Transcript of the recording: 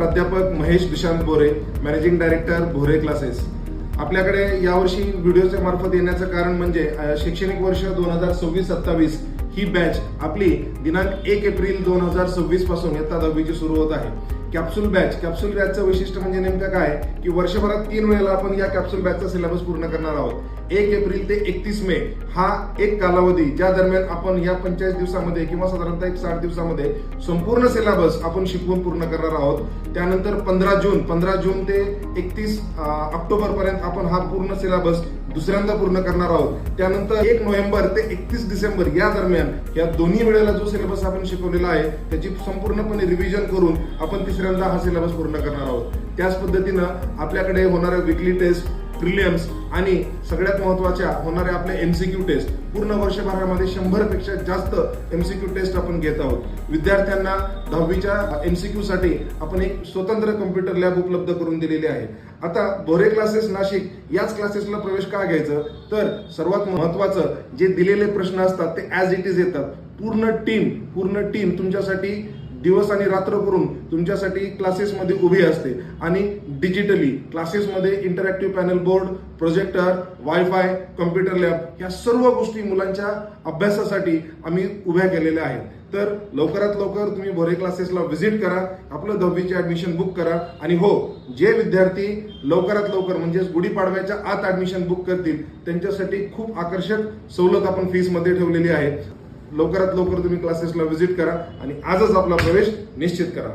प्राध्यापक महेश दुशांत बोरे, managing director भोरे classes. आपल्याकडे यावर्षी व्हिडिओच्या मार्फत येण्याचं कारण म्हणजे शैक्षणिक वर्ष 2026-27 ही बॅच आपली दिनांक 1 एप्रिल 2026 पासून इयत्ता 10वी ची सुरू होत आहे. कॅप्सूल बॅचचं वैशिष्ट्य म्हणजे नेमकं काय की वर्षभरात 3 वेळेला आपण या कॅप्सूल बॅचचा सिलेबस पूर्ण करणार आहोत. 1 एप्रिल ते 31 मे हा एक कालावधी, ज्या दरम्यान आपण या 45 दिवसामध्ये किंवा साधारणतः 60 दिवसामध्ये संपूर्ण सिलेबस आपण शिकवून पूर्ण करणार आहोत. त्यानंतर 15 जून ते 31 ऑक्टोबर पर्यंत आपण हा पूर्ण सिलेबस दुसऱ्यांदा पूर्ण करणार आहोत. त्यानंतर 1 नोव्हेंबर ते 31 डिसेंबर या दरम्यान या दोन्ही वेळेला जो सिलेबस आपण शिकवलेला आहे त्याची संपूर्णपणे रिव्हिजन करून आपण तिसऱ्यांदा हा सिलेबस पूर्ण करणार आहोत. त्याच पद्धतीनं आपल्याकडे होणाऱ्या वीकली टेस्ट, प्रिलिम्स आणि सगळ्यात महत्त्वाच्या होणाऱ्या आपल्या एमसीक्यू टेस्ट, पूर्ण वर्षभरामध्ये 100 पेक्षा जास्त एमसीक्यू टेस्ट आपण घेत आहोत. विद्यार्थ्यांना 10वीच्या एमसीक्यू साठी आपण एक स्वतंत्र कम्प्युटर लॅब उपलब्ध करून दिलेली आहे. आता भोरे क्लासेस नाशिक याच क्लासेसला प्रवेश का घ्यायचं, तर सर्वात महत्त्वाचं जे दिलेले प्रश्न असतात ते ॲज इट इज येतात. पूर्ण टीम तुमच्यासाठी दिवस आणि रात्र करून तुमच्यासाठी क्लासेसमध्ये उभी असते आणि डिजिटली क्लासेसमध्ये interactive panel board, projector, wifi, computer lab या सर्व गोष्टी मुलांच्या अभ्यासासाठी आम्ही उभ्या केलेल्या आहेत. तर लवकरात लवकर तुम्ही भोरे क्लासेसला व्हिजिट करा, आपलं 10वीचे ऍडमिशन बुक करा. आणि हो, जे विद्यार्थी लवकरात लवकर म्हणजेच गुढीपाडव्याच्या आत ऍडमिशन बुक करतील त्यांच्यासाठी खूप आकर्षक सवलत आपण फीसमध्ये ठेवलेली आहे. लवकरात लवकर तुम्ही क्लासेसला व्हिजिट करा आणि आजच आपला प्रवेश निश्चित करा.